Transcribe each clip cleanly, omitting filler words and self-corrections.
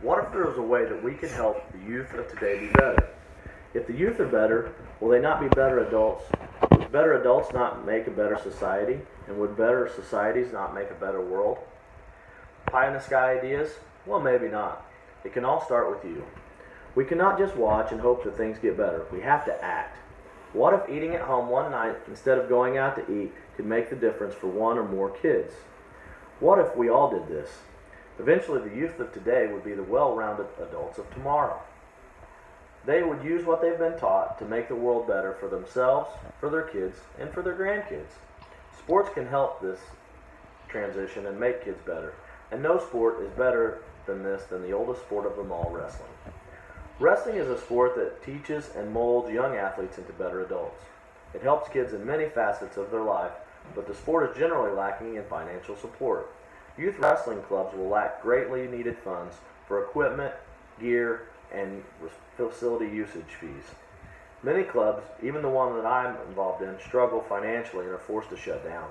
What if there was a way that we could help the youth of today be better? If the youth are better, will they not be better adults? Would better adults not make a better society? And would better societies not make a better world? Pie in the sky ideas? Well, maybe not. It can all start with you. We cannot just watch and hope that things get better. We have to act. What if eating at home one night instead of going out to eat could make the difference for one or more kids? What if we all did this? Eventually, the youth of today would be the well-rounded adults of tomorrow. They would use what they've been taught to make the world better for themselves, for their kids, and for their grandkids. Sports can help this transition and make kids better. And no sport is better than the oldest sport of them all, wrestling. Wrestling is a sport that teaches and molds young athletes into better adults. It helps kids in many facets of their life, but the sport is generally lacking in financial support. Youth wrestling clubs will lack greatly needed funds for equipment, gear, and facility usage fees. Many clubs, even the one that I'm involved in, struggle financially and are forced to shut down.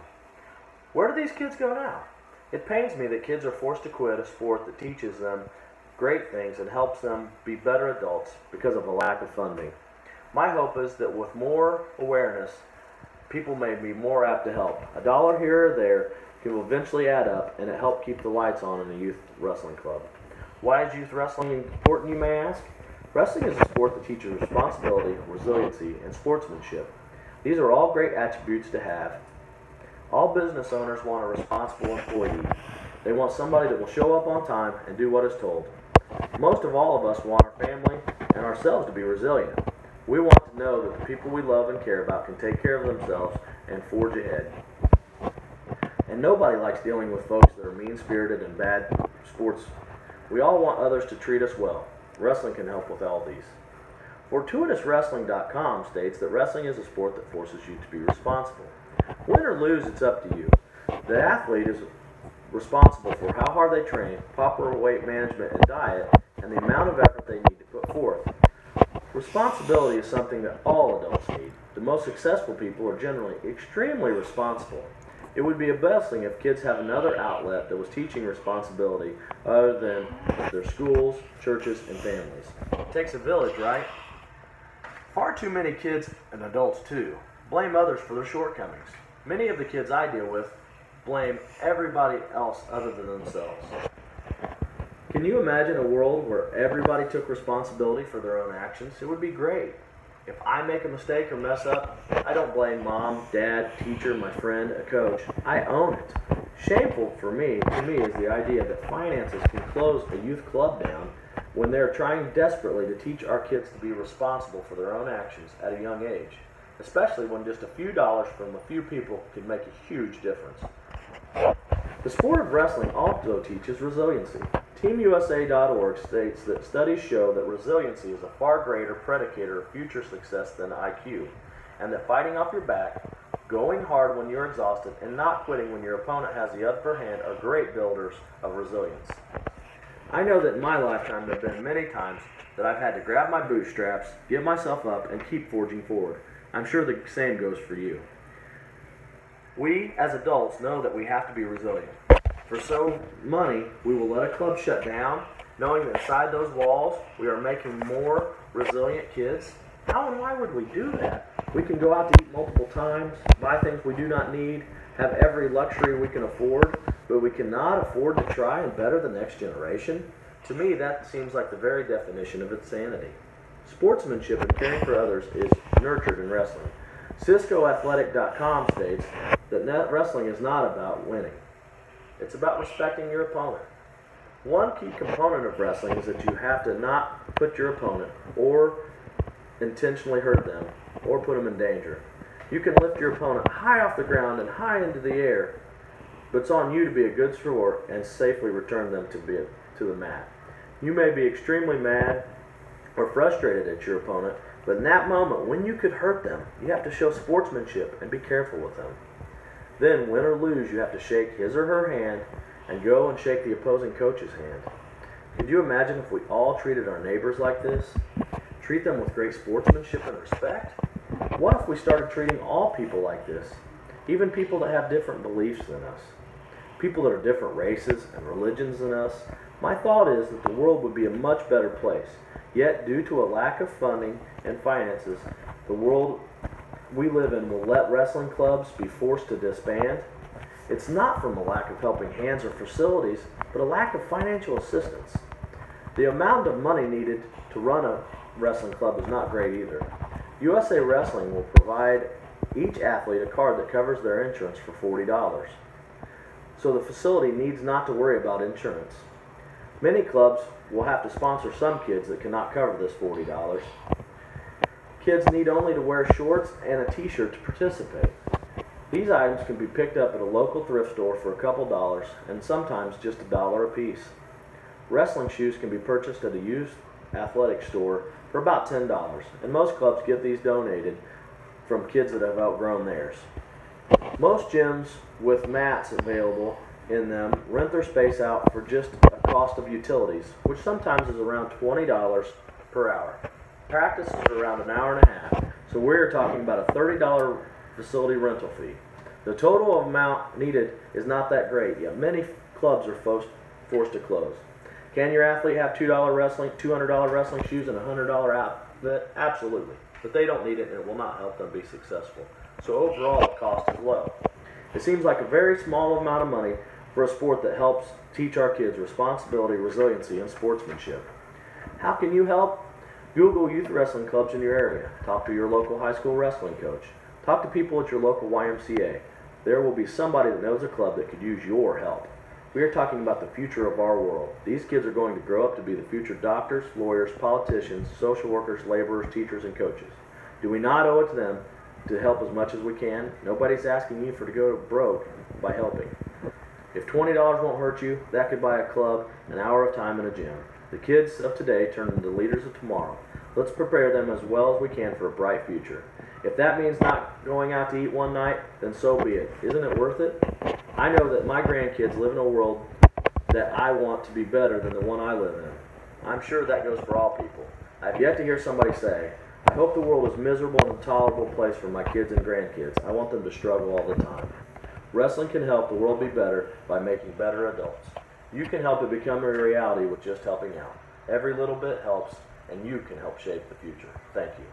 Where do these kids go now? It pains me that kids are forced to quit a sport that teaches them great things and helps them be better adults because of a lack of funding. My hope is that with more awareness, people may be more apt to help. A dollar here or there can eventually add up, and it helps keep the lights on in a youth wrestling club. Why is youth wrestling important, you may ask? Wrestling is a sport that teaches responsibility, resiliency, and sportsmanship. These are all great attributes to have. All business owners want a responsible employee. They want somebody that will show up on time and do what is told. Most of all of us want our family and ourselves to be resilient. We want to know that the people we love and care about can take care of themselves and forge ahead. And nobody likes dealing with folks that are mean-spirited and bad sports. We all want others to treat us well. Wrestling can help with all these. FortuitousWrestling.com states that wrestling is a sport that forces you to be responsible. Win or lose, it's up to you. The athlete is responsible for how hard they train, proper weight management and diet, and the amount of effort they need to put forth. Responsibility is something that all adults need. The most successful people are generally extremely responsible. It would be a blessing if kids have another outlet that was teaching responsibility other than their schools, churches, and families. It takes a village, right? Far too many kids, and adults too, blame others for their shortcomings. Many of the kids I deal with blame everybody else other than themselves. Can you imagine a world where everybody took responsibility for their own actions? It would be great. If I make a mistake or mess up, I don't blame mom, dad, teacher, my friend, a coach. I own it. Shameful to me is the idea that finances can close a youth club down when they're trying desperately to teach our kids to be responsible for their own actions at a young age, especially when just a few dollars from a few people can make a huge difference. The sport of wrestling also teaches resiliency. TeamUSA.org states that studies show that resiliency is a far greater predicator of future success than IQ, and that fighting off your back, going hard when you're exhausted, and not quitting when your opponent has the upper hand are great builders of resilience. I know that in my lifetime there have been many times that I've had to grab my bootstraps, get myself up, and keep forging forward. I'm sure the same goes for you. We, as adults, know that we have to be resilient. For so money, we will let a club shut down, knowing that inside those walls, we are making more resilient kids. How and why would we do that? We can go out to eat multiple times, buy things we do not need, have every luxury we can afford, but we cannot afford to try and better the next generation? To me, that seems like the very definition of insanity. Sportsmanship and caring for others is nurtured in wrestling. CiscoAthletic.com states that wrestling is not about winning. It's about respecting your opponent. One key component of wrestling is that you have to not put your opponent or intentionally hurt them or put them in danger. You can lift your opponent high off the ground and high into the air, but it's on you to be a good sport and safely return them to the mat. You may be extremely mad or frustrated at your opponent, but in that moment, when you could hurt them, you have to show sportsmanship and be careful with them. Then, win or lose, you have to shake his or her hand and go and shake the opposing coach's hand. Could you imagine if we all treated our neighbors like this? Treat them with great sportsmanship and respect? What if we started treating all people like this, even people that have different beliefs than us? people that are different races and religions than us. My thought is that the world would be a much better place. Yet, due to a lack of funding and finances, the world we live in will let wrestling clubs be forced to disband. It's not from a lack of helping hands or facilities, but a lack of financial assistance. The amount of money needed to run a wrestling club is not great either. USA Wrestling will provide each athlete a card that covers their insurance for $40. So the facility needs not to worry about insurance. Many clubs will have to sponsor some kids that cannot cover this $40. Kids need only to wear shorts and a t-shirt to participate. These items can be picked up at a local thrift store for a couple dollars and sometimes just $1 a piece. Wrestling shoes can be purchased at a used athletic store for about $10, and most clubs get these donated from kids that have outgrown theirs. Most gyms with mats available in them rent their space out for just a cost of utilities, which sometimes is around $20 per hour. Practice is around an hour and a half, so we're talking about a $30 facility rental fee. The total amount needed is not that great, yet many clubs are forced to close. Can your athlete have $200 wrestling shoes and a $100 outfit? Absolutely, but they don't need it and it will not help them be successful. So overall, the cost is low. It seems like a very small amount of money for a sport that helps teach our kids responsibility, resiliency, and sportsmanship. How can you help? Google youth wrestling clubs in your area. Talk to your local high school wrestling coach. Talk to people at your local YMCA. There will be somebody that knows a club that could use your help. We are talking about the future of our world. These kids are going to grow up to be the future doctors, lawyers, politicians, social workers, laborers, teachers, and coaches. Do we not owe it to them to help as much as we can? Nobody's asking you to go broke by helping. If $20 won't hurt you, that could buy a club an hour of time in a gym. The kids of today turn into leaders of tomorrow. Let's prepare them as well as we can for a bright future. If that means not going out to eat one night, then so be it. Isn't it worth it? I know that my grandkids live in a world that I want to be better than the one I live in. I'm sure that goes for all people. I've yet to hear somebody say, I hope the world is a miserable and intolerable place for my kids and grandkids. I want them to struggle all the time. Wrestling can help the world be better by making better adults. You can help it become a reality with just helping out. Every little bit helps, and you can help shape the future. Thank you.